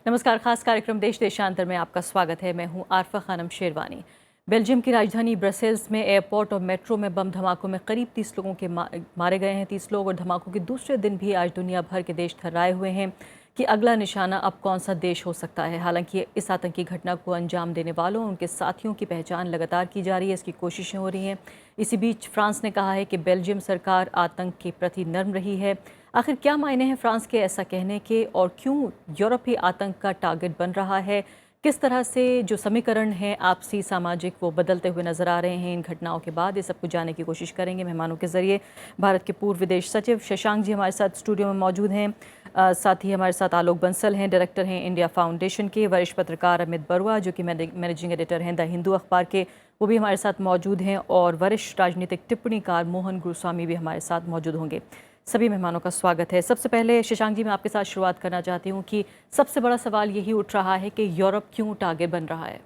नमस्कार। खास कार्यक्रम देश देशांतर में आपका स्वागत है। मैं हूं आरफा खानम शेरवानी। बेल्जियम की राजधानी ब्रसेल्स में एयरपोर्ट और मेट्रो में बम धमाकों में करीब 30 लोगों के मारे गए हैं। 30 लोग और धमाकों के दूसरे दिन भी आज दुनिया भर के देश थर्राए हुए हैं कि अगला निशाना अब कौन सा देश हो सकता है। हालांकि इस आतंकी घटना को अंजाम देने वालों और उनके साथियों की पहचान लगातार की जा रही है, इसकी कोशिशें हो रही हैं। इसी बीच फ्रांस ने कहा है कि बेल्जियम सरकार आतंक के प्रति नर्म रही है। आखिर क्या मायने हैं फ्रांस के ऐसा कहने के, और क्यों यूरोप ही आतंक का टारगेट बन रहा है? किस तरह से जो समीकरण है आपसी सामाजिक वो बदलते हुए नजर आ रहे हैं इन घटनाओं के बाद, ये सब कुछ जानने की कोशिश करेंगे मेहमानों के जरिए। भारत के पूर्व विदेश सचिव शशांक जी हमारे साथ स्टूडियो में मौजूद हैं। साथ ही हमारे साथ आलोक बंसल हैं, डायरेक्टर हैं इंडिया फाउंडेशन के। वरिष्ठ पत्रकार अमित बरुआ जो कि मैनेजिंग एडिटर हैं द हिंदू अखबार के, वो भी हमारे साथ मौजूद हैं। और वरिष्ठ राजनीतिक टिप्पणीकार मोहन गुरुस्वामी भी हमारे साथ मौजूद होंगे। सभी मेहमानों का स्वागत है। सबसे पहले शशांक जी, मैं आपके साथ शुरुआत करना चाहती हूँ कि सबसे बड़ा सवाल यही उठ रहा है कि यूरोप क्यों टारगेट बन रहा है?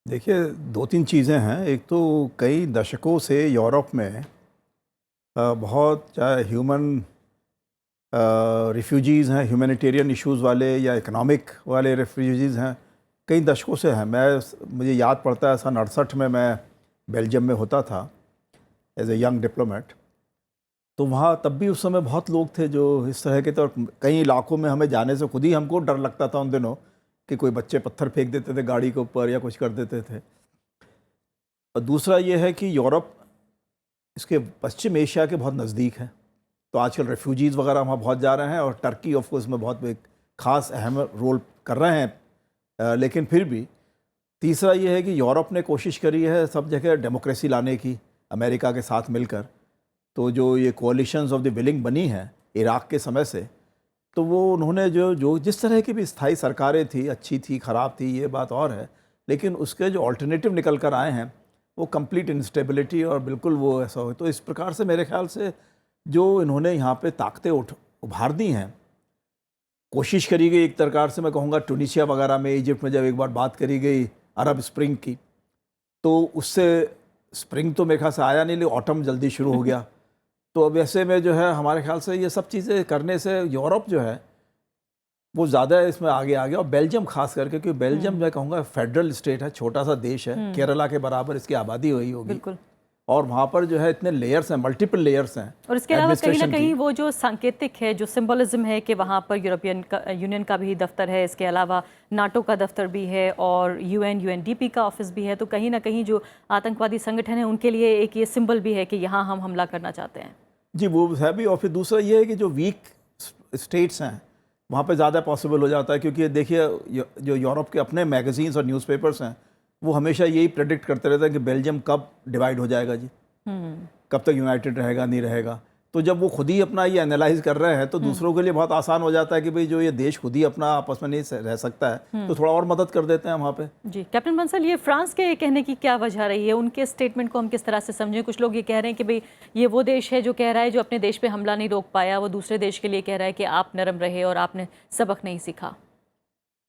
देखिए, दो तीन चीज़ें हैं। एक तो कई दशकों से यूरोप में बहुत चाहे ह्यूमन रिफ्यूजीज़ हैं, ह्यूमैनिटेरियन इश्यूज़ वाले या इकोनॉमिक वाले रिफ्यूजीज़ हैं, कई दशकों से हैं। मुझे याद पड़ता है सन 68 में मैं बेल्जियम में होता था एज ए यंग डिप्लोमेट। तो वहाँ तब भी उस समय बहुत लोग थे जो इस तरह के, तो कई इलाकों में हमें जाने से खुद ही हमको डर लगता था उन दिनों कि कोई बच्चे पत्थर फेंक देते थे गाड़ी के ऊपर या कुछ कर देते थे। और दूसरा ये है कि यूरोप इसके पश्चिम एशिया के बहुत नज़दीक है, तो आजकल रेफ्यूजीज़ वगैरह वहाँ बहुत जा रहे हैं और टर्की ऑफ कोर्स में बहुत एक ख़ास अहम रोल कर रहे हैं। लेकिन फिर भी तीसरा ये है कि यूरोप ने कोशिश करी है सब जगह डेमोक्रेसी लाने की, अमेरिका के साथ मिलकर। तो जो ये कोalitions ऑफ द विलिंग बनी है इराक़ के समय से, तो वो उन्होंने जो जिस तरह की भी स्थायी सरकारें थी, अच्छी थी ख़राब थी ये बात और है, लेकिन उसके जो अल्टरनेटिव निकल कर आए हैं वो कंप्लीट इंस्टेबिलिटी और बिल्कुल वो ऐसा हो। तो इस प्रकार से मेरे ख्याल से जो इन्होंने यहाँ पे ताकतें उभार दी हैं, कोशिश करी गई एक प्रकार से, मैं कहूँगा टूनिशिया वगैरह में, इजिप्ट में जब एक बार बात करी गई अरब स्प्रिंग की, तो उससे स्प्रिंग तो मेरे ख्याल से आया नहीं, लेकिन ऑटम जल्दी शुरू हो गया। तो अब ऐसे में जो है हमारे ख्याल से ये सब चीज़ें करने से यूरोप जो है वो ज़्यादा इसमें आगे आ गया। और बेल्जियम खास करके, क्योंकि बेल्जियम मैं कहूँगा फेडरल स्टेट है, छोटा सा देश है, केरला के बराबर इसकी आबादी हुई होगी। बिल्कुल। और वहाँ पर जो है इतने लेयर्स हैं, मल्टीपल लेयर्स हैं। और इसके अलावा कहीं ना कहीं वो जो सांकेतिक है, जो सिंबलिज्म है कि वहाँ पर यूरोपियन यूनियन का भी दफ्तर है, इसके अलावा नाटो का दफ्तर भी है और यूएनडीपी का ऑफिस भी है। तो कहीं ना कहीं जो आतंकवादी संगठन है उनके लिए एक ये सिंबल भी है कि यहाँ हम हमला करना चाहते हैं। जी, वो है भी। और फिर दूसरा ये है कि जो वीक स्टेट्स हैं वहाँ पे ज़्यादा पॉसिबल हो जाता है, क्योंकि देखिए जो यूरोप के अपने मैगजीन्स और न्यूज़पेपर्स हैं वो हमेशा यही प्रेडिक्ट करते रहते हैं कि बेल्जियम कब डिवाइड हो जाएगा जी, कब तक यूनाइटेड रहेगा, नहीं रहेगा। तो जब वो खुद ही अपना ये एनालाइज कर रहे हैं तो दूसरों के लिए बहुत आसान हो जाता है कि भाई जो ये देश खुद ही अपना आपस में नहीं रह सकता है, तो थोड़ा और मदद कर देते हैं वहाँ पे। जी कैप्टन बंसल, ये फ्रांस के कहने की क्या वजह रही है? उनके स्टेटमेंट को हम किस तरह से समझें? कुछ लोग ये कह रहे हैं कि भाई ये वो देश है जो कह रहा है जो अपने देश पे हमला नहीं रोक पाया, वो दूसरे देश के लिए कह रहा है कि आप नरम रहे और आपने सबक नहीं सीखा।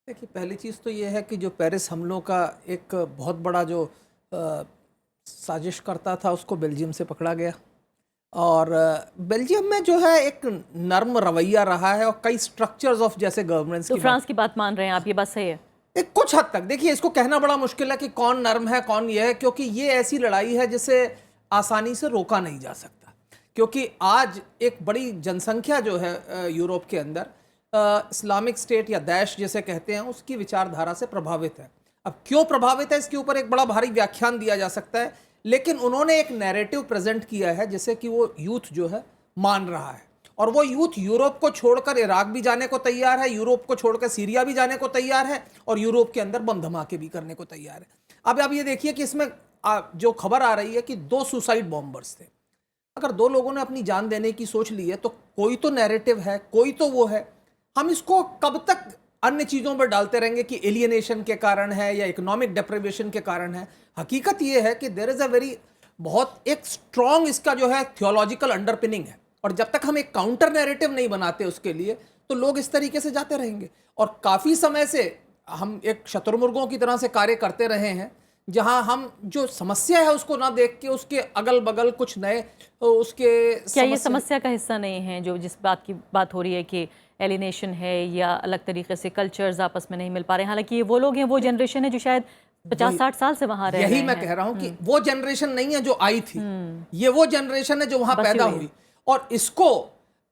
देखिए, पहली चीज़ तो ये है कि जो पेरिस हमलों का एक बहुत बड़ा जो साजिश करता था उसको बेल्जियम से पकड़ा गया। और बेल्जियम में जो है एक नर्म रवैया रहा है और कई स्ट्रक्चर्स ऑफ जैसे गवर्नेंस तो फ्रांस की बात मान रहे हैं आप, ये बात सही है? एक कुछ हद तक देखिए, इसको कहना बड़ा मुश्किल है कि कौन नर्म है कौन ये है, क्योंकि ये ऐसी लड़ाई है जिसे आसानी से रोका नहीं जा सकता। क्योंकि आज एक बड़ी जनसंख्या जो है यूरोप के अंदर इस्लामिक स्टेट या दैश जिसे कहते हैं उसकी विचारधारा से प्रभावित है। अब क्यों प्रभावित है इसके ऊपर एक बड़ा भारी व्याख्यान दिया जा सकता है, लेकिन उन्होंने एक नैरेटिव प्रेजेंट किया है जिसे कि वो यूथ जो है मान रहा है। और वो यूथ यूरोप को छोड़कर इराक भी जाने को तैयार है, यूरोप को छोड़कर सीरिया भी जाने को तैयार है और यूरोप के अंदर बम धमाके भी करने को तैयार है। अब आप ये देखिए कि इसमें जो खबर आ रही है कि 2 सुसाइड बॉम्बर्स थे। अगर 2 लोगों ने अपनी जान देने की सोच ली है तो कोई तो नैरेटिव है, कोई तो वो है। हम इसको कब तक अन्य चीज़ों पर डालते रहेंगे कि एलियनेशन के कारण है या इकोनॉमिक डेप्रिवेशन के कारण है? हकीकत ये है कि देयर इज़ अ वेरी बहुत एक स्ट्रॉन्ग इसका जो है थियोलॉजिकल अंडरपिनिंग है। और जब तक हम एक काउंटर नैरेटिव नहीं बनाते उसके लिए, तो लोग इस तरीके से जाते रहेंगे। और काफ़ी समय से हम एक शतुर्मुर्गों की तरह से कार्य करते रहे हैं, जहां हम जो समस्या है उसको ना देख के उसके अगल बगल कुछ नए उसके क्या ये समस्या का हिस्सा नहीं है जो जिस बात की बात हो रही है कि एलिनेशन है या अलग तरीके से कल्चर्स आपस में नहीं मिल पा रहे हैं? हालांकि ये वो लोग हैं, वो जनरेशन है जो शायद 50-60 साल से वहां रह रहे हैं। यही मैं कह रहा हूं कि वो जनरेशन नहीं है जो आई थी, ये वो जनरेशन है जो वहां पैदा हुई। और इसको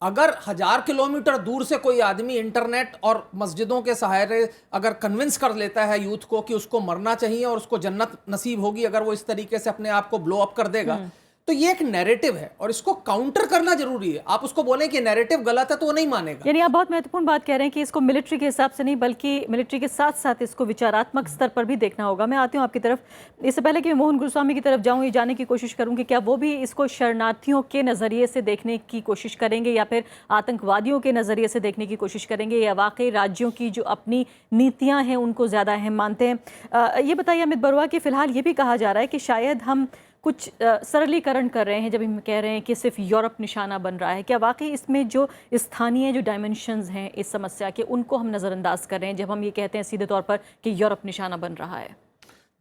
अगर 1000 किलोमीटर दूर से कोई आदमी इंटरनेट और मस्जिदों के सहारे अगर कन्विंस कर लेता है यूथ को कि उसको मरना चाहिए और उसको जन्नत नसीब होगी अगर वो इस तरीके से अपने आप को ब्लो अप कर देगा, तो ये एक नैरेटिव है और इसको काउंटर करना जरूरी है। आप उसको बोलें कि नैरेटिव गलत है तो वो नहीं मानेगा। यानी आप बहुत महत्वपूर्ण बात कह रहे हैं कि इसको मिलिट्री के हिसाब से नहीं बल्कि मिलिट्री के साथ साथ इसको विचारात्मक स्तर पर भी देखना होगा। मैं आती हूँ आपकी तरफ, इससे पहले कि मैं मोहन गुरुस्वामी की तरफ जाऊँ, ये जानने की कोशिश करूँगी क्या वो भी इसको शरणार्थियों के नज़रिए से देखने की कोशिश करेंगे या फिर आतंकवादियों के नज़रिए से देखने की कोशिश करेंगे, या वाकई राज्यों की जो अपनी नीतियाँ हैं उनको ज़्यादा अहम मानते हैं? ये बताइए अमित बरुआ कि फ़िलहाल ये भी कहा जा रहा है कि शायद हम कुछ सरलीकरण कर रहे हैं जब हम कह रहे हैं कि सिर्फ यूरोप निशाना बन रहा है। क्या वाकई इसमें जो स्थानीय जो डायमेंशंस हैं इस समस्या के उनको हम नज़रअंदाज कर रहे हैं जब हम ये कहते हैं सीधे तौर पर कि यूरोप निशाना बन रहा है?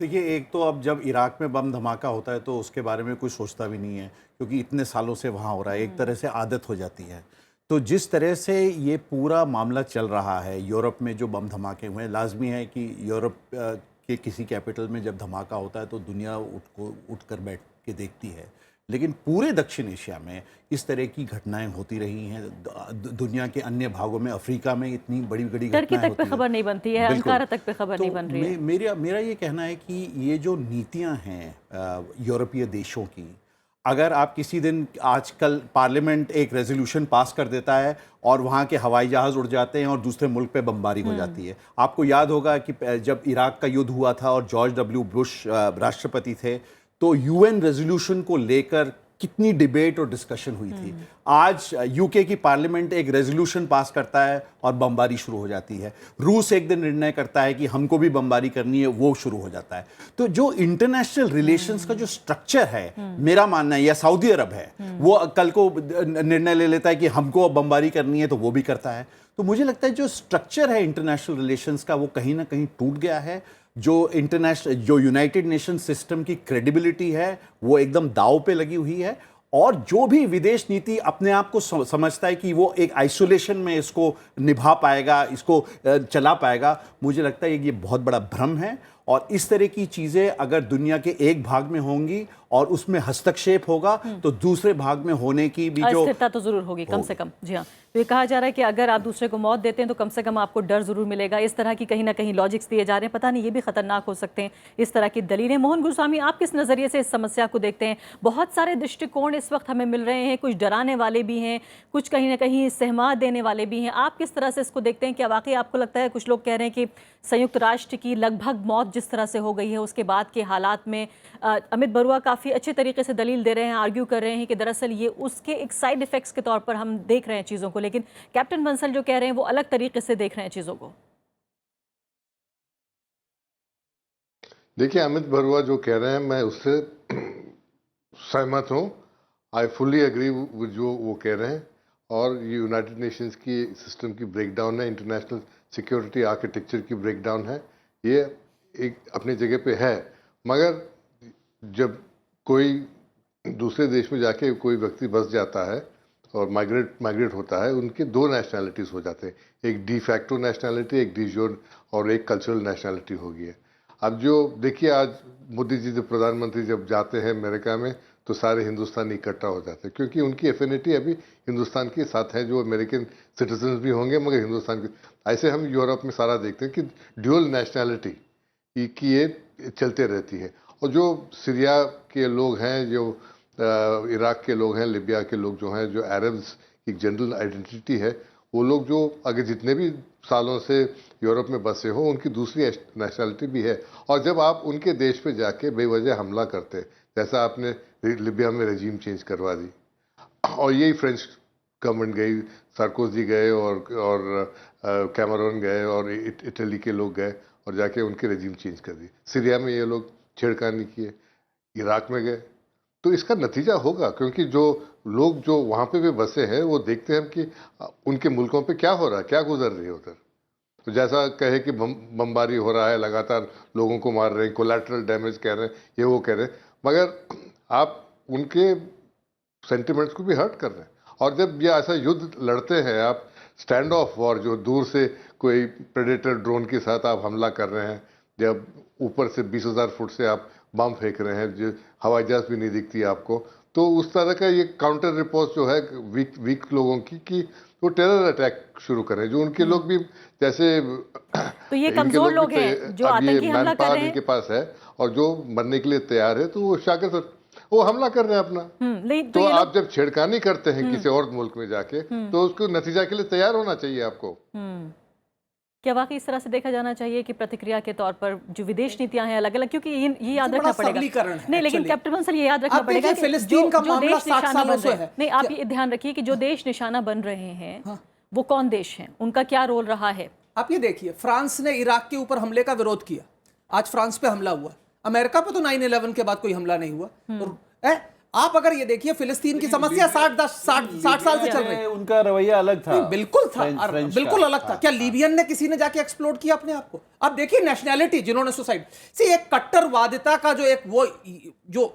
देखिए, एक तो अब जब इराक में बम धमाका होता है तो उसके बारे में कोई सोचता भी नहीं है, क्योंकि इतने सालों से वहाँ हो रहा है, एक तरह से आदत हो जाती है। तो जिस तरह से ये पूरा मामला चल रहा है, यूरोप में जो बम धमाके हुए हैं, लाजमी है कि यूरोप के किसी कैपिटल में जब धमाका होता है तो दुनिया उठकर बैठ के देखती है। लेकिन पूरे दक्षिण एशिया में इस तरह की घटनाएं होती रही हैं। दुनिया के अन्य भागों में, अफ्रीका में इतनी बड़ी बड़ी घटनाएं टर्की तक पे खबर नहीं बनती है, अंकारा तक पे खबर नहीं बन रही है। मेरा ये कहना है कि ये जो नीतियां हैं यूरोपीय देशों की, अगर आप किसी दिन, आजकल पार्लियामेंट एक रेजोल्यूशन पास कर देता है और वहाँ के हवाई जहाज़ उड़ जाते हैं और दूसरे मुल्क पे बमबारी हो जाती है। आपको याद होगा कि जब इराक का युद्ध हुआ था और जॉर्ज डब्ल्यू बुश राष्ट्रपति थे, तो यूएन रेजोल्यूशन को लेकर कितनी डिबेट और डिस्कशन हुई थी। आज यूके की पार्लियामेंट एक रेजोल्यूशन पास करता है और बमबारी शुरू हो जाती है। रूस एक दिन निर्णय करता है कि हमको भी बमबारी करनी है, वो शुरू हो जाता है। तो जो इंटरनेशनल रिलेशंस का जो स्ट्रक्चर है, मेरा मानना है, या सऊदी अरब है, वो कल को निर्णय ले लेता है कि हमको बमबारी करनी है तो वो भी करता है। तो मुझे लगता है जो स्ट्रक्चर है इंटरनेशनल रिलेशंस का, वो कहीं ना कहीं टूट गया है। जो यूनाइटेड नेशन सिस्टम की क्रेडिबिलिटी है वो एकदम दांव पे लगी हुई है। और जो भी विदेश नीति अपने आप को समझता है कि वो एक आइसोलेशन में इसको निभा पाएगा, इसको चला पाएगा, मुझे लगता है ये बहुत बड़ा भ्रम है। और इस तरह की चीज़ें अगर दुनिया के एक भाग में होंगी और उसमें हस्तक्षेप होगा तो दूसरे भाग में होने की भी जो अस्थिरता तो जरूर होगी, कम से कम। जी हाँ, तो ये कहा जा रहा है कि अगर आप दूसरे को मौत देते हैं तो कम से कम आपको डर जरूर मिलेगा। इस तरह की कहीं ना कहीं लॉजिक्स दिए जा रहे हैं, पता नहीं ये भी खतरनाक हो सकते हैं इस तरह की दलीलें। मोहन गुरुस्वामी, आप किस नज़रिए से इस समस्या को देखते हैं? बहुत सारे दृष्टिकोण इस वक्त हमें मिल रहे हैं, कुछ डराने वाले भी हैं, कुछ कहीं ना कहीं सहमत देने वाले भी हैं। आप किस तरह से इसको देखते हैं? क्या वाकई आपको लगता है, कुछ लोग कह रहे हैं कि संयुक्त राष्ट्र की लगभग मौत जिस तरह से हो गई है उसके बाद के हालात में, अमित बरुआ काफ़ी अच्छे तरीके से दलील दे रहे हैं, आर्ग्यू कर रहे हैं कि दरअसल ये उसके एक साइड इफेक्ट्स के तौर पर हम देख रहे हैं चीज़ों को, लेकिन कैप्टन बंसल जो कह रहे हैं वो अलग तरीके से देख रहे हैं चीज़ों को। देखिए, अमित बरुआ जो कह रहे हैं मैं उससे सहमत हूँ। आई फुली एग्री विद जो वो कह रहे हैं। और ये यूनाइटेड नेशंस की सिस्टम की ब्रेकडाउन है, इंटरनेशनल सिक्योरिटी आर्किटेक्चर की ब्रेकडाउन है, ये एक अपनी जगह पे है। मगर जब कोई दूसरे देश में जाके कोई व्यक्ति बस जाता है और माइग्रेट होता है, उनके दो नेशनैलिटीज़ हो जाते हैं, एक डी फैक्टो नेशनैलिटी, एक डी जोर, और एक कल्चरल नेशनैलिटी हो गई है। अब जो देखिए, आज मोदी जी जब प्रधानमंत्री जब जाते हैं अमेरिका में तो सारे हिंदुस्तानी इकट्ठा हो जाते हैं, क्योंकि उनकी एफिनिटी अभी हिंदुस्तान के साथ है, जो अमेरिकन सिटीजन भी होंगे मगर हिंदुस्तान के। ऐसे हम यूरोप में सारा देखते हैं कि ड्यूअल नेशनैलिटी की ये चलते रहती है। और जो सीरिया के लोग हैं, जो इराक के लोग हैं, लिबिया के लोग जो हैं, जो अरब्स की जनरल आइडेंटिटी है, वो लोग जो अगर जितने भी सालों से यूरोप में बसे हो, उनकी दूसरी नेशनैलिटी भी है। और जब आप उनके देश पे जाके बेवजह हमला करते, जैसा आपने लिबिया में रेजीम चेंज करवा दी, और यही फ्रेंच गवर्नमेंट गई, सार्कोजी गए और कैमरून गए और इटली के लोग गए और जाके उनके रेजीम चेंज कर दी। सीरिया में ये लोग छेड़खानी किए, इराक में गए। तो इसका नतीजा होगा, क्योंकि जो लोग जो वहाँ पे भी बसे हैं वो देखते हैं कि उनके मुल्कों पे क्या हो रहा है, क्या गुजर रही है उधर। तो जैसा कहे कि बमबारी हो रहा है, लगातार लोगों को मार रहे हैं, कोलैटरल डैमेज कह रहे हैं, ये वो कह रहे हैं, मगर आप उनके सेंटिमेंट्स को भी हर्ट कर रहे हैं। और जब ये ऐसा युद्ध लड़ते हैं आप, स्टैंड ऑफ वॉर, जो दूर से कोई प्रेडेटर ड्रोन के साथ आप हमला कर रहे हैं, जब ऊपर से 20,000 फुट से आप बम फेंक रहे हैं, जो हवाई जहाज भी नहीं दिखती आपको, तो उस तरह का ये काउंटर रिपोर्ट जो है वीक लोगों की, कि वो टेरर अटैक शुरू करें, जो उनके लोग भी जैसे तो ये इनके कमजोर लोग भी हैं जो अब ये आतंकी हमला मैन कर पावर रहे इनके हैं। पास है और जो मरने के लिए तैयार है, तो वो शाकर वो हमला कर रहे हैं अपना। लेकिन तो ये आप जब छेड़खानी करते हैं किसी और मुल्क में जाके, तो उसको नतीजा के लिए तैयार होना चाहिए आपको। क्या वाकई इस तरह से देखा जाना चाहिए कि प्रतिक्रिया के तौर पर जो विदेश नीतियां हैं अलग अलग, क्योंकि ये याद बड़ा रखना पड़ेगा सरलीकरण है नहीं, लेकिन actually। कैप्टन बंसल ये याद रखना आप पड़ेगा देखिए, कि फिलिस्तीन का जो मामला देश 60 निशाना सालों बन से रहे है। हैं, नहीं आप ये ध्यान रखिए कि जो देश निशाना बन रहे हैं वो कौन देश हैं, उनका क्या रोल रहा है। आप ये देखिए, फ्रांस ने इराक के ऊपर हमले का विरोध किया, आज फ्रांस पे हमला हुआ। अमेरिका पे तो 9/11 के बाद कोई हमला नहीं हुआ। और आप अगर ये देखिए, फिलिस्तीन की समस्या 60 साल से चल रही है। उनका रवैया अलग था, बिल्कुल था, फ्रेंच बिल्कुल का। अलग था। क्या लीबियन ने किसी ने जाके एक्सप्लोड किया अपने आप को? अब देखिए नेशनैलिटी, जिन्होंने सुसाइड सी, एक कट्टरवादिता का जो एक वो जो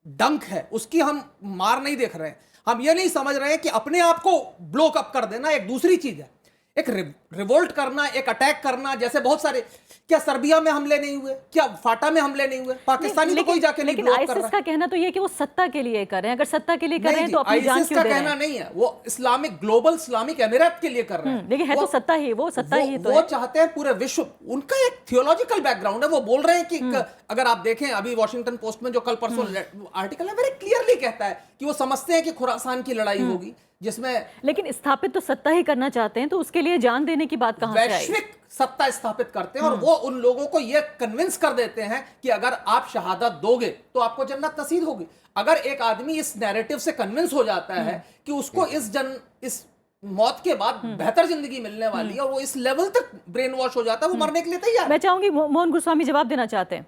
डंक है, उसकी हम मार नहीं देख रहे हैं। हम ये नहीं समझ रहे हैं कि अपने आप को ब्लोक अप कर देना एक दूसरी चीज है, एक रिवोल्ट करना, एक अटैक करना। जैसे बहुत सारे, क्या सर्बिया में हमले नहीं हुए? क्या फाटा में हमले नहीं हुए? पाकिस्तानी तो कोई जाके नहीं लेकिन ब्लॉक कर आईसिस रहा का कहना तो ये कि वो सत्ता के लिए कर रहे हैं। अगर सत्ता के लिए कर रहे नहीं हैं जी, तो अपनी जान आईसिस क्यों का दे रहे कहना हैं? नहीं है, वो इस्लामिक ग्लोबल इस्लामिक एमिरेट के लिए कर रहे हैं। लेकिन है तो सत्ता ही, वो सत्ता ही तो वो है। चाहते हैं पूरे विश्व, उनका एक थियोलॉजिकल बैकग्राउंड है। वो बोल रहे हैं कि अगर आप देखें अभी वॉशिंगटन पोस्ट में जो कल परसों आर्टिकल है, वेरी क्लियरली कहता है कि वो समझते हैं कि खुरासान की लड़ाई होगी, जिसमें लेकिन स्थापित तो सत्ता ही करना चाहते हैं, तो उसके लिए जान देने की बात कहां से आई? वैश्विक सत्ता स्थापित करते हैं। और वो उन लोगों को ये कन्विंस कर देते हैं कि अगर आप शहादत दोगे तो आपको जन्नत नसीब होगी। अगर एक आदमी इस नैरेटिव से कन्विंस हो जाता है कि उसको इस मौत के बाद बेहतर जिंदगी मिलने वाली है, और वो इस लेवल तक ब्रेन वॉश हो जाता है, वो मरने के लिए तैयार है। मैं चाहूंगी मोहन गोस्वामी जवाब देना चाहते हैं।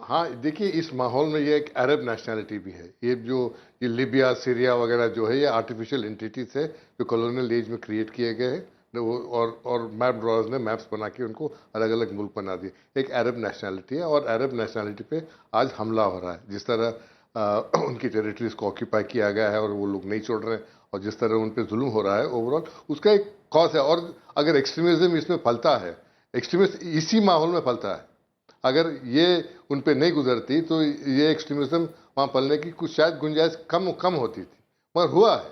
हाँ, देखिए, इस माहौल में ये एक अरब नेशनैलिटी भी है। ये लिबिया, सीरिया वगैरह जो है, ये आर्टिफिशियल एंटिटीज है जो कॉलोनियल एज में क्रिएट किए गए हैं। और मैप ड्रॉर्स ने मैप्स बना के उनको अलग अलग मुल्क बना दिए। एक अरब नेशनैलिटी है, और अरब नेशनैलिटी पे आज हमला हो रहा है। जिस तरह उनकी टेरिटरीज को ऑक्यूपाई किया गया है और वो लोग नहीं छोड़ रहे हैं, और जिस तरह उन पर जुल्म हो रहा है ओवरऑल, उसका एक कॉज है। और अगर एक्सट्रीमिज्म इसमें फलता है, एक्सट्रीमिस्ट इसी माहौल में फलता है। अगर ये उन पे नहीं गुजरती तो ये एक्सट्रीमिज्म वहाँ पलने की कुछ शायद गुंजाइश कम होती थी, मगर हुआ है।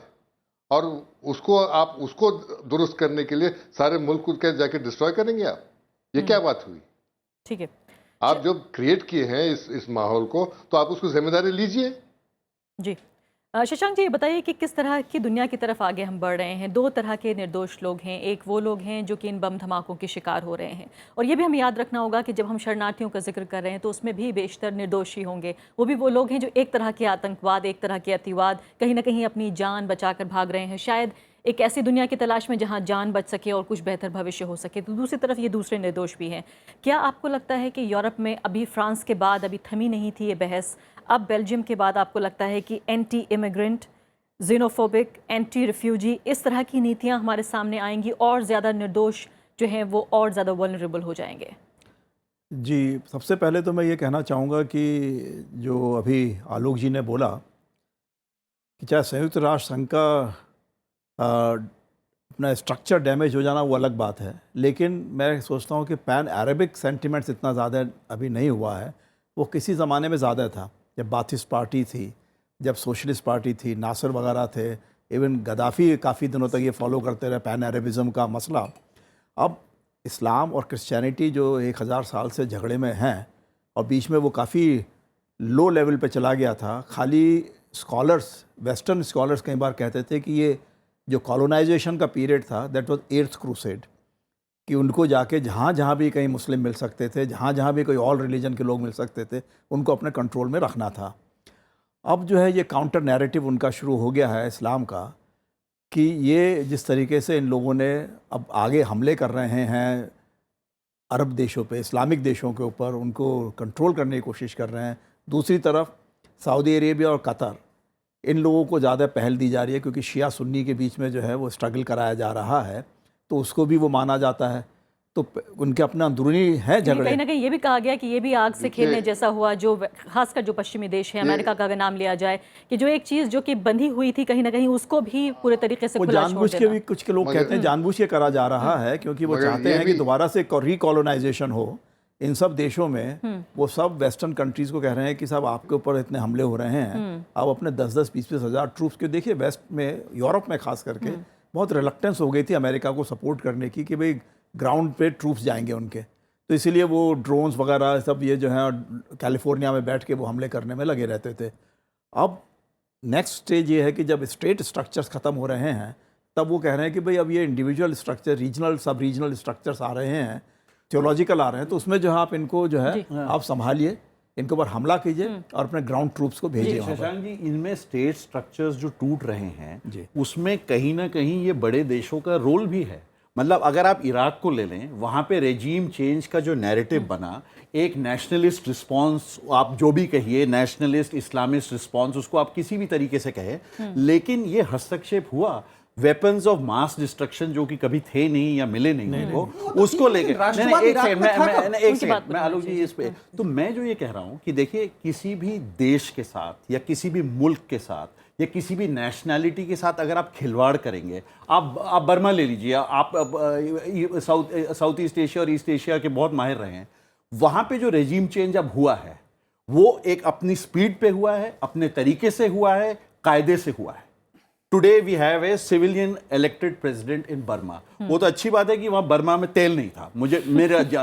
और उसको दुरुस्त करने के लिए सारे मुल्क को क्या जाके डिस्ट्रॉय करेंगे आप? ये क्या बात हुई? ठीक है, आप जब क्रिएट किए हैं इस माहौल को, तो आप उसको जिम्मेदारी लीजिए। जी शशांक जी, ये बताइए कि किस तरह की दुनिया की तरफ आगे हम बढ़ रहे हैं। दो तरह के निर्दोष लोग हैं, एक वो लोग हैं जो कि इन बम धमाकों के शिकार हो रहे हैं, और ये भी हमें याद रखना होगा कि जब हम शरणार्थियों का जिक्र कर रहे हैं तो उसमें भी बेशतर निर्दोषी होंगे। वो भी वो लोग हैं जो एक तरह के आतंकवाद, एक तरह के अतिवाद, कहीं ना कहीं अपनी जान बचाकर भाग रहे हैं, शायद एक ऐसी दुनिया की तलाश में जहां जान बच सके और कुछ बेहतर भविष्य हो सके। तो दूसरी तरफ ये दूसरे निर्दोष भी हैं। क्या आपको लगता है कि यूरोप में अभी फ्रांस के बाद अभी थमी नहीं थी ये बहस, अब बेल्जियम के बाद आपको लगता है कि एंटी इमिग्रेंट, जीनोफोबिक, एंटी रिफ्यूजी, इस तरह की नीतियां हमारे सामने आएंगी और ज़्यादा निर्दोष जो हैं वो और ज़्यादा वल्नरेबल हो जाएंगे? जी, सबसे पहले तो मैं ये कहना चाहूँगा कि जो अभी आलोक जी ने बोला कि चाहे संयुक्त राष्ट्र संघ का अपना स्ट्रक्चर डैमेज हो जाना वो अलग बात है, लेकिन मैं सोचता हूँ कि पैन अरबिक सेंटिमेंट्स इतना ज़्यादा अभी नहीं हुआ है। वो किसी ज़माने में ज़्यादा था, जब बाथिस्ट पार्टी थी, जब सोशलिस्ट पार्टी थी, नासर वगैरह थे, इवन गद्दाफ़ी काफ़ी दिनों तक ये फॉलो करते रहे पैन अरबिज़म का मसला। अब इस्लाम और क्रिश्चियनिटी जो 1000 साल से झगड़े में हैं, और बीच में वो काफ़ी लो लेवल पे चला गया था। खाली स्कॉलर्स, वेस्टर्न स्कॉलर्स कई बार कहते थे कि ये जो कॉलोनाइजेशन का पीरियड था, दैट वाज 8th क्रूसेड, कि उनको जाके जहाँ जहाँ भी कहीं मुस्लिम मिल सकते थे, जहाँ जहाँ भी कोई ऑल रिलीजन के लोग मिल सकते थे, उनको अपने कंट्रोल में रखना था। अब जो है ये काउंटर नैरेटिव उनका शुरू हो गया है इस्लाम का, कि ये जिस तरीके से इन लोगों ने अब आगे हमले कर रहे हैं अरब देशों पे, इस्लामिक देशों के ऊपर, उनको कंट्रोल करने की कोशिश कर रहे हैं। दूसरी तरफ सऊदी अरेबिया और कतर इन लोगों को ज़्यादा पहल दी जा रही है, क्योंकि शिया सुन्नी के बीच में जो है वो स्ट्रगल कराया जा रहा है, तो उसको भी वो माना जाता है। तो उनके अपना अंदरूनी है झगड़े। कहीं ना कहीं ये भी कहा गया कि ये भी आग से खेलने जैसा हुआ, जो खासकर जो पश्चिमी देश है, अमेरिका का अगर नाम लिया जाए, कि जो एक चीज़ जो कि बंधी हुई थी कहीं ना कहीं उसको भी पूरे तरीके से वो खुला छोड़ जानबूझ के देना। भी कुछ के लोग कहते हैं जानबूझ के करा जा रहा है, क्योंकि वो मगर चाहते ये हैं कि भी- दोबारा से रिकॉलोनाइजेशन हो इन सब देशों में। वो सब वेस्टर्न कंट्रीज़ को कह रहे हैं कि साहब आपके ऊपर इतने हमले हो रहे हैं, आप अपने 10-10, 20-20 हज़ार ट्रूप्स के, देखिए वेस्ट में, यूरोप में खास करके बहुत रिलक्टेंस हो गई थी अमेरिका को सपोर्ट करने की कि भाई ग्राउंड पे ट्रूप्स जाएंगे उनके, तो इसीलिए वो ड्रोन्स वगैरह सब ये जो है कैलिफोर्निया में बैठ के वो हमले करने में लगे रहते थे। अब नेक्स्ट स्टेज ये है कि जब स्टेट स्ट्रक्चर्स ख़त्म हो रहे हैं, तब वो कह रहे हैं कि भाई अब ये इंडिविजुअल स्ट्रक्चर, रीजनल सब रीजनल स्ट्रक्चर्स आ रहे हैं, थियोलॉजिकल आ रहे हैं, तो उसमें जो है आप इनको जो है आप संभालिए, इनके ऊपर हमला कीजिए और अपने ग्राउंड ट्रूप्स को भेजिए वहाँ पर। शशांक जी, इनमें स्टेट स्ट्रक्चर्स जो टूट रहे हैं जी। उसमें कहीं ना कहीं ये बड़े देशों का रोल भी है। मतलब अगर आप इराक को ले लें, वहाँ पे रेजीम चेंज का जो नैरेटिव बना, एक नेशनलिस्ट रिस्पांस, आप जो भी कहिए, नेशनलिस्ट इस्लामिस्ट रिस्पांस, उसको आप किसी भी तरीके से कहें, लेकिन ये हस्तक्षेप हुआ वेपन्स ऑफ मास डिस्ट्रक्शन जो कि कभी थे नहीं या मिले नहीं उनको, उसको लेके राष्ट्रवाद इराक में था कब? एक सेकंड मैं आलोक जी इस पे, तो मैं जो ये कह रहा हूँ कि देखिए, किसी भी देश के साथ या किसी भी मुल्क के साथ या किसी भी नेशनैलिटी के साथ अगर आप खिलवाड़ करेंगे, आप बर्मा ले लीजिए, आप साउथ ईस्ट एशिया और ईस्ट एशिया के बहुत माहिर रहे हैं, वहाँ पे जो रेजीम चेंज अब हुआ है वो एक अपनी स्पीड पे हुआ है, अपने तरीके से हुआ है, कायदे से हुआ है। Today we have a civilian elected president in Burma. वो तो अच्छी बात है कि वहाँ बर्मा में तेल नहीं था,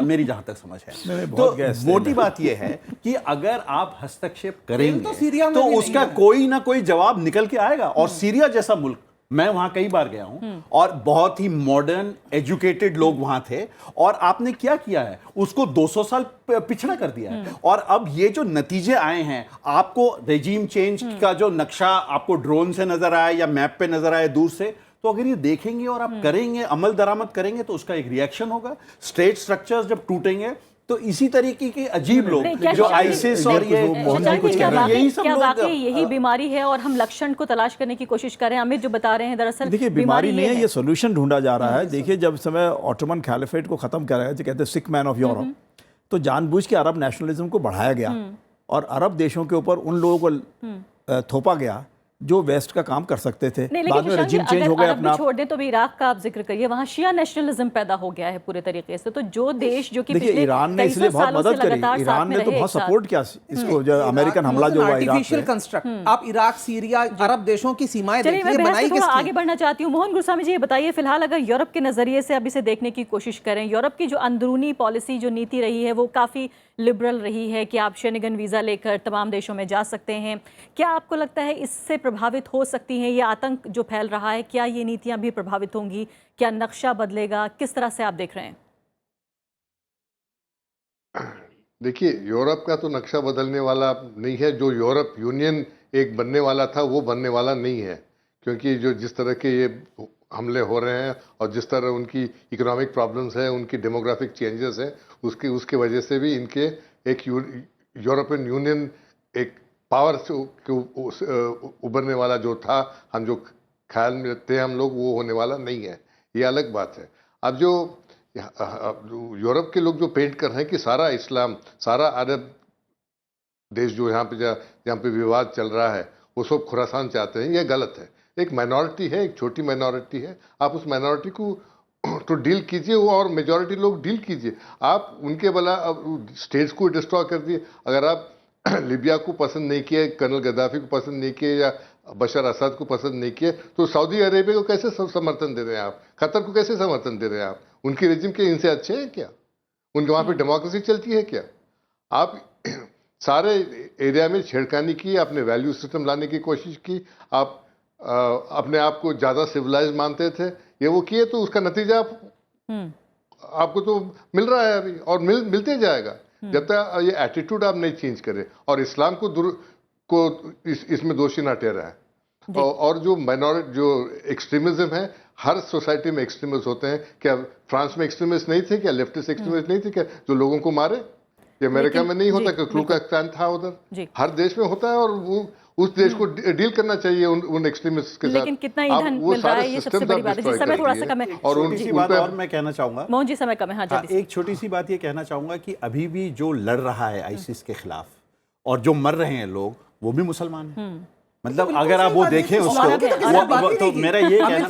मेरी जहाँ तक समझ है। तो मोटी बात यह है कि अगर आप हस्तक्षेप तो करेंगे सीरिया में तो भी नहीं उसका है। कोई ना कोई जवाब निकल के आएगा। और सीरिया जैसा मुल्क, मैं वहां कई बार गया हूं और बहुत ही मॉडर्न एजुकेटेड लोग वहां थे, और आपने क्या किया है, उसको 200 साल पिछड़ा कर दिया है। और अब ये जो नतीजे आए हैं, आपको रेजीम चेंज का जो नक्शा आपको ड्रोन से नजर आए या मैप पे नजर आए दूर से, तो अगर ये देखेंगे और आप करेंगे, अमल दरामद करेंगे, तो उसका एक रिएक्शन होगा। स्टेट स्ट्रक्चर्स जब टूटेंगे तो इसी तरीके के अजीब लोग जो आईसिस और ये यही सब क्या लोग, वाकई यही बीमारी है और हम लक्षण को तलाश करने की कोशिश कर रहे हैं? अमित जो बता रहे हैं, दरअसल देखिए बीमारी नहीं है, है। ये सोल्यूशन ढूंढा जा रहा है। देखिए जब समय ऑटोमन कैलिफेट को ख़त्म किया गया, जो कहते हैं सिक मैन ऑफ यूरोप, तो जानबूझ के अरब नेशनलिज्म को बढ़ाया गया और अरब देशों के ऊपर उन लोगों को थोपा गया जो वेस्ट का काम कर सकते थे। नहीं, बाद में लेकिन रजीम अगर चेंज हो गया अरब अपना भी आप। छोड़ दें तो भी इराक का आप जिक्र करिए, वहाँ शिया नेशनलिज्म पैदा हो गया है पूरे तरीके से। तो जो देश जो कि देखिए पिछले ईरान ने कई इसलिए सौ बहुत सालों से मदद करी, लगातार साथ ईरान में ने तो रहे बहुत एक साथ। सपोर्ट किया इसको, जो अमेरिकन हमला जो हुआ इराक आर्टिफिशियल पे। कंस्ट्रक्ट, आप इराक, सीरिया, अरब देशों की सीमाएं चलिए मैं देखिए, बहस बनाई में थोड़ा किसकी? आगे बढ़ना चाहती हूँ। मोहन गुरसामी जी, ये बताइए, फिलहाल अगर यूरोप के नज़रिए से अब इसे देखने की कोशिश करें, यूरोप की जो अंदरूनी पॉलिसी, जो नीति रही है, वो काफ़ी लिबरल रही है कि आप शेंगन वीज़ा लेकर तमाम देशों में जा सकते हैं। क्या आपको लगता है इससे प्रभावित हो सकती हैं ये आतंक जो फैल रहा है? क्या ये नीतियां भी प्रभावित होंगी? क्या नक्शा बदलेगा? किस तरह से आप देख रहे हैं? देखिए, यूरोप का तो नक्शा बदलने वाला नहीं है। जो यूरोप यूनियन एक बनने वाला था वो बनने वाला नहीं है, क्योंकि जो जिस तरह के ये हमले हो रहे हैं और जिस तरह उनकी इकोनॉमिक प्रॉब्लम्स है, उनकी डेमोग्राफिक चेंजेस है, उसके वजह से भी इनके एक यूरोपियन यूनियन एक पावर से उभरने वाला जो था, हम जो ख्याल में रखते हैं हम लोग, वो होने वाला नहीं है। ये अलग बात है। अब जो यूरोप के लोग जो पेंट कर रहे हैं कि सारा इस्लाम, सारा अरब देश जो यहाँ पे विवाद चल रहा है वो सब खुरासान चाहते हैं, ये गलत है। एक माइनॉरिटी है, एक छोटी माइनॉरिटी है, आप उस माइनॉरिटी को तो डील कीजिए, वो और मेजॉरिटी लोग डील कीजिए। आप उनके भला स्टेट्स को डिस्ट्रॉय कर दिए। अगर आप लिबिया को पसंद नहीं किए, कर्नल गद्दाफी को पसंद नहीं किए या बशर असद को पसंद नहीं किए, तो सऊदी अरेबिया को कैसे समर्थन दे रहे हैं आप? कतर को कैसे समर्थन दे रहे हैं आप? उनके रेजिम के इनसे अच्छे हैं क्या? उनके वहाँ पे डेमोक्रेसी चलती है क्या? आप सारे एरिया में छेड़खानी की, अपने वैल्यू सिस्टम लाने की कोशिश की, आप अपने आप को ज़्यादा सिविलाइज मानते थे, ये वो किए, तो उसका नतीजा आपको तो मिल रहा है अभी और मिलते जाएगा जब तक ये एटीट्यूड आप नहीं चेंज करें और इस्लाम को इसमें दोषी ना ठहराएं। और जो माइनॉरिटी, जो एक्सट्रीमिज्म है, हर सोसाइटी में एक्सट्रीमिस्ट होते हैं। क्या फ्रांस में एक्सट्रीमिस्ट नहीं थे क्या? लेफ्टिस्ट एक्सट्रीमिस्ट नहीं थे क्या जो लोगों को मारे? ये अमेरिका में नहीं होता कि क्लू का क्लैन था उधर? हर देश में होता है और उस देश को डील करना चाहिए उन एक्सट्रीमिस्ट के साथ। लेकिन कितना आप ईंधन वो मिल रहा सारे है, ये सबसे systems बड़ी आप बात है। जी, destroy समय थोड़ा सा करेंगे। कम है। और छोटी सी बात और मैं कहना चाहूँगा, मोहन जी समय कम है। हाँ, हाँ, जल्दी से। एक छोटी सी बात ये कहना चाहूँगा कि अभी भी जो लड़ रहा है आईसिस के खिलाफ और जो मर रहे हैं लोग, वो भी मुसलमान हैं। मतलब अगर आप वो देखें उसको, तो मेरा ये कहना,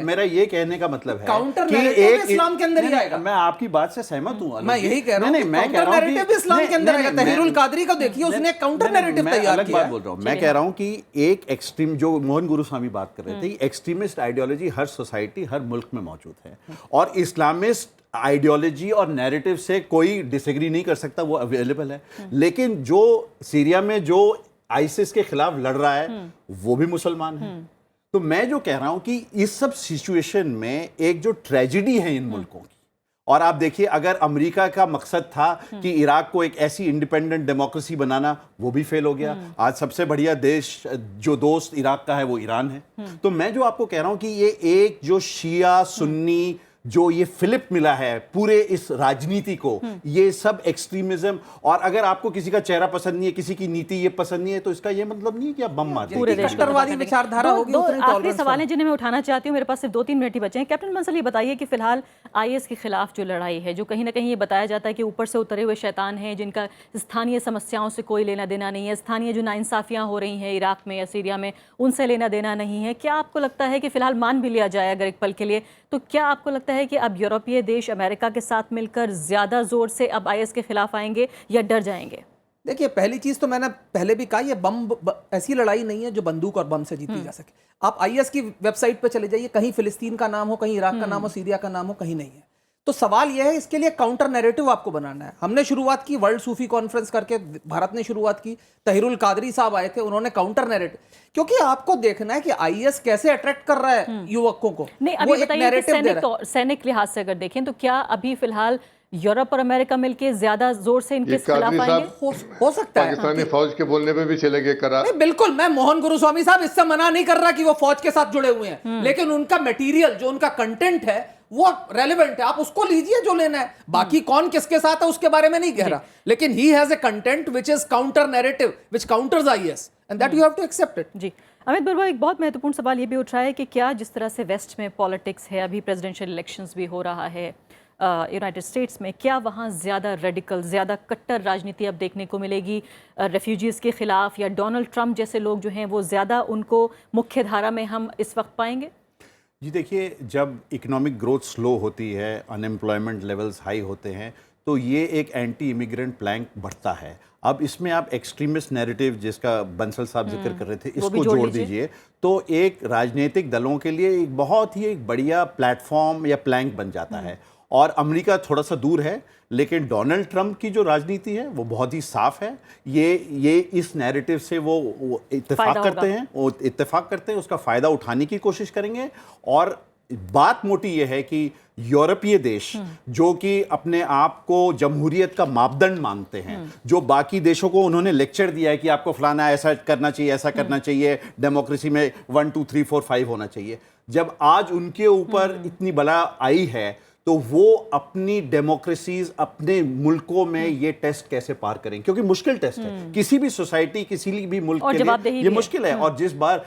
मेरा ये कहने का मतलब है काउंटर कि नैरेटिव इस्लाम के अंदर ही आएगा। मैं आपकी बात से सहमत हूँ। मैं यही कह रहा हूँ, मैं कह रहा हूँ कि इस्लाम के अंदर आएगा। तहीरुल कादरी को देखिए, उसने काउंटर नैरेटिव तैयार किया। बात बोल रहा हूँ, मैं कह रहा हूँ कि एक एक्सट्रीम, जो मोहन गुरुस्वामी बात कर रहे थे, एक्सट्रीमिस्ट आइडियोलॉजी हर सोसाइटी, हर मुल्क में मौजूद है, और इस्लामिस्ट आइडियोलॉजी और नैरेटिव से कोई डिसएग्री नहीं कर सकता, वो अवेलेबल है। लेकिन जो सीरिया में जो आईसिस के खिलाफ लड़ रहा है, वो भी मुसलमान है। तो मैं जो कह रहा हूं कि इस सब सिचुएशन में एक जो ट्रेजेडी है इन मुल्कों की, और आप देखिए, अगर अमेरिका का मकसद था कि इराक को एक ऐसी इंडिपेंडेंट डेमोक्रेसी बनाना, वो भी फेल हो गया। आज सबसे बढ़िया देश जो दोस्त इराक का है, वो ईरान है। तो मैं जो आपको कह रहा हूं कि ये एक जो शिया सुन्नी जो ये फिलिप मिला है पूरे इस राजनीति को, ये सब एक्सट्रीमिज्म, और अगर आपको किसी का चेहरा पसंद नहीं है, किसी की नीति ये पसंद नहीं है, तो इसका ये मतलब नहीं है कि आप बम मार पूरे देश कट्टरवादी विचारधारा होगी। दो आखिरी सवाल हैं जिन्हें मैं उठाना चाहती हूँ, मेरे पास सिर्फ 2-3 मिनट ही बचे हैं। कैप्टन बंसल, ये बताइए कि फिलहाल आईएस के खिलाफ जो लड़ाई है, जो कहीं ना कहीं ये बताया जाता है कि ऊपर से उतरे हुए शैतान हैं, जिनका स्थानीय समस्याओं से कोई लेना देना नहीं है, स्थानीय जो नाइंसाफियां हो रही हैं इराक में या सीरिया में, उनसे लेना देना नहीं है, क्या आपको लगता है कि फिलहाल मान भी लिया जाए अगर एक पल के लिए, तो क्या आपको लगता है कि अब यूरोपीय देश अमेरिका के साथ मिलकर ज्यादा जोर से अब आईएस के खिलाफ आएंगे या डर जाएंगे? देखिए, पहली चीज तो मैंने पहले भी कहा, ये ऐसी लड़ाई नहीं है जो बंदूक और बम से जीती जा सके। आप आईएस की वेबसाइट पे चले जाइए, कहीं फिलिस्तीन का नाम हो, कहीं इराक का नाम हो, सीरिया का नाम हो, कहीं नहीं है। तो सवाल यह है, इसके लिए काउंटर नैरेटिव आपको बनाना है। हमने शुरुआत की वर्ल्ड सूफी कॉन्फ्रेंस करके, भारत ने शुरुआत की, तहीरुल कादरी साहब आए थे, उन्होंने काउंटर नैरेटिव, क्योंकि आपको देखना है कि आईएस कैसे अट्रैक्ट कर रहा है युवकों को। नहीं, अभी बताइए कि सैनिक लिहाज से अगर देखें तो क्या अभी फिलहाल यूरोप और अमेरिका मिलकर ज्यादा जोर से इनके खिलाफ आएंगे? हो सकता है। पाकिस्तानी फौज के बोलने पे भी चले गए करार। नहीं, बिल्कुल, मैं मोहन गुरुस्वामी साहब इससे मना नहीं कर रहा कि वो फौज के साथ जुड़े हुए हैं, लेकिन उनका मटेरियल, जो उनका कंटेंट है, वो रेलेवेंट है, आप उसको लीजिए जो लेना है। बाकी कौन किसके साथ है उसके बारे में नहीं कह रहा, लेकिन he has a content which is counter narrative which counters IS, and that you have to accept it. जी, अमित बरुआ, एक बहुत महत्वपूर्ण सवाल ये भी उठ रहा है कि क्या जिस तरह से वेस्ट में पॉलिटिक्स है, अभी प्रेसिडेंशियल इलेक्शंस भी हो रहा है यूनाइटेड स्टेट्स में, क्या वहाँ ज़्यादा रेडिकल, ज़्यादा कट्टर राजनीति अब देखने को मिलेगी रेफ्यूजीज़ के ख़िलाफ़, या डोनाल्ड ट्रंप जैसे लोग जो हैं वो ज़्यादा उनको मुख्य धारा में हम इस वक्त पाएंगे? जी देखिए, जब इकोनॉमिक ग्रोथ स्लो होती है, अनएम्प्लॉयमेंट लेवल्स हाई होते हैं, तो ये एक एंटी इमिग्रेंट प्लैंक बढ़ता है। अब इसमें आप एक्सट्रीमिस्ट नैरेटिव, जिसका बंसल साहब जिक्र कर रहे थे, इसको जोड़ दीजिए, तो एक राजनीतिक दलों के लिए एक बहुत ही एक बढ़िया प्लेटफॉर्म या प्लैंक बन जाता है। और अमेरिका थोड़ा सा दूर है, लेकिन डोनाल्ड ट्रंप की जो राजनीति है वो बहुत ही साफ है। ये इस नैरेटिव से वो इत्तेफाक करते हैं, उसका फ़ायदा उठाने की कोशिश करेंगे। और बात मोटी ये है कि यूरोपीय देश जो कि अपने आप को जमहूरियत का मापदंड मानते हैं, जो बाकी देशों को उन्होंने लेक्चर दिया है कि आपको फलाना ऐसा करना चाहिए, ऐसा करना चाहिए, डेमोक्रेसी में 1 2 3 4 5 होना चाहिए, जब आज उनके ऊपर इतनी बला आई है, तो वो अपनी डेमोक्रेसीज, अपने मुल्कों में ये टेस्ट कैसे पार करें, क्योंकि मुश्किल टेस्ट है किसी भी सोसाइटी, किसी भी मुल्क के लिए ये मुश्किल है। और जिस बार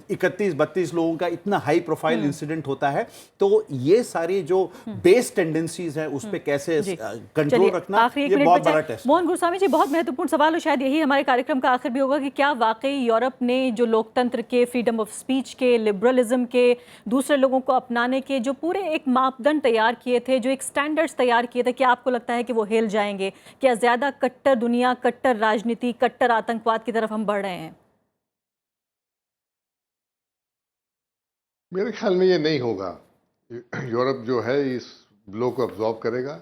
31-32 लोगों का इतना हाई प्रोफाइल इंसिडेंट होता है, तो ये सारी जो बेस टेंडेंसीज है उस पर कैसे कंट्रोल रखना, ये बहुत बड़ा टेस्ट। मोहन गुरुस्वामी जी, बहुत महत्वपूर्ण सवाल, और शायद यही हमारे कार्यक्रम का आखिर भी होगा कि क्या वाकई यूरोप ने जो लोकतंत्र के, फ्रीडम ऑफ स्पीच के, लिबरलिज्म के, दूसरे लोगों को अपनाने के जो पूरे एक मापदंड तैयार किए थे, जो एक स्टैंडर्ड्स तैयार किए थे, क्या आपको लगता है कि वो हिल जाएंगे? क्या ज्यादा कट्टर दुनिया, कट्टर राजनीति, कट्टर आतंकवाद की तरफ हम बढ़ रहे हैं? मेरे ख्याल में ये नहीं होगा। यूरोप जो है इस ब्लो को अब्जॉर्ब करेगा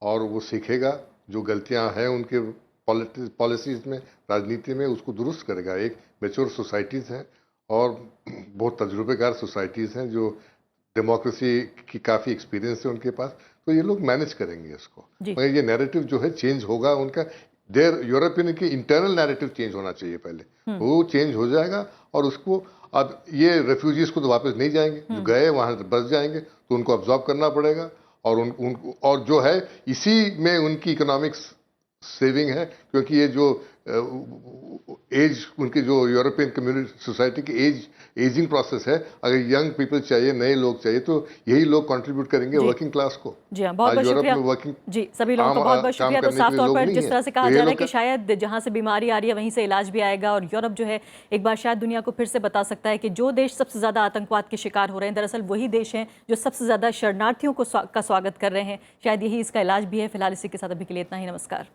और वो सीखेगा, जो गलतियां हैं उनके पॉलिसीज में, राजनीति में, उसको दुरुस्त करेगा। एक मैच्योर सोसाइटीज़ हैं और बहुत तजुर्बेकार सोसाइटीज़ हैं, जो डेमोक्रेसी की काफ़ी एक्सपीरियंस है उनके पास, तो ये लोग मैनेज करेंगे इसको। मगर ये नैरेटिव जो है चेंज होगा उनका, यूरोपियन की इंटरनल नैरेटिव चेंज होना चाहिए पहले, वो चेंज हो जाएगा। और उसको, अब ये रेफ्यूजीज को तो वापस नहीं जाएंगे, जो गए वहाँ बस जाएंगे, तो उनको अब्जॉर्ब करना पड़ेगा। और जो है इसी में उनकी इकोनॉमिक्स सेविंग है, क्योंकि ये जो एज उनकी जो यूरोपियन कम्युनिटी सोसाइटी की एजिंग प्रोसेस है, अगर यंग पीपल चाहिए, नए लोग चाहिए, तो यही लोग कंट्रीब्यूट करेंगे वर्किंग क्लास को। जी हाँ, बहुत आज बहुत यूरोप शुक्रिया। में वर्किंग जी, सभी लोगों का बहुत बहुत शुक्रिया। तो साफ तौर पर जिस तरह से कहा जा रहा है कि शायद जहां से बीमारी आ रही है वहीं से इलाज भी आएगा, और यूरोप जो है एक बार शायद दुनिया को फिर से बता सकता है कि जो देश सबसे ज़्यादा आतंकवाद के शिकार हो रहे हैं दरअसल वही देश हैं जो सबसे ज़्यादा शरणार्थियों का स्वागत कर रहे हैं। शायद यही इसका इलाज भी है। फिलहाल इसी के साथ अभी के लिए इतना ही। नमस्कार।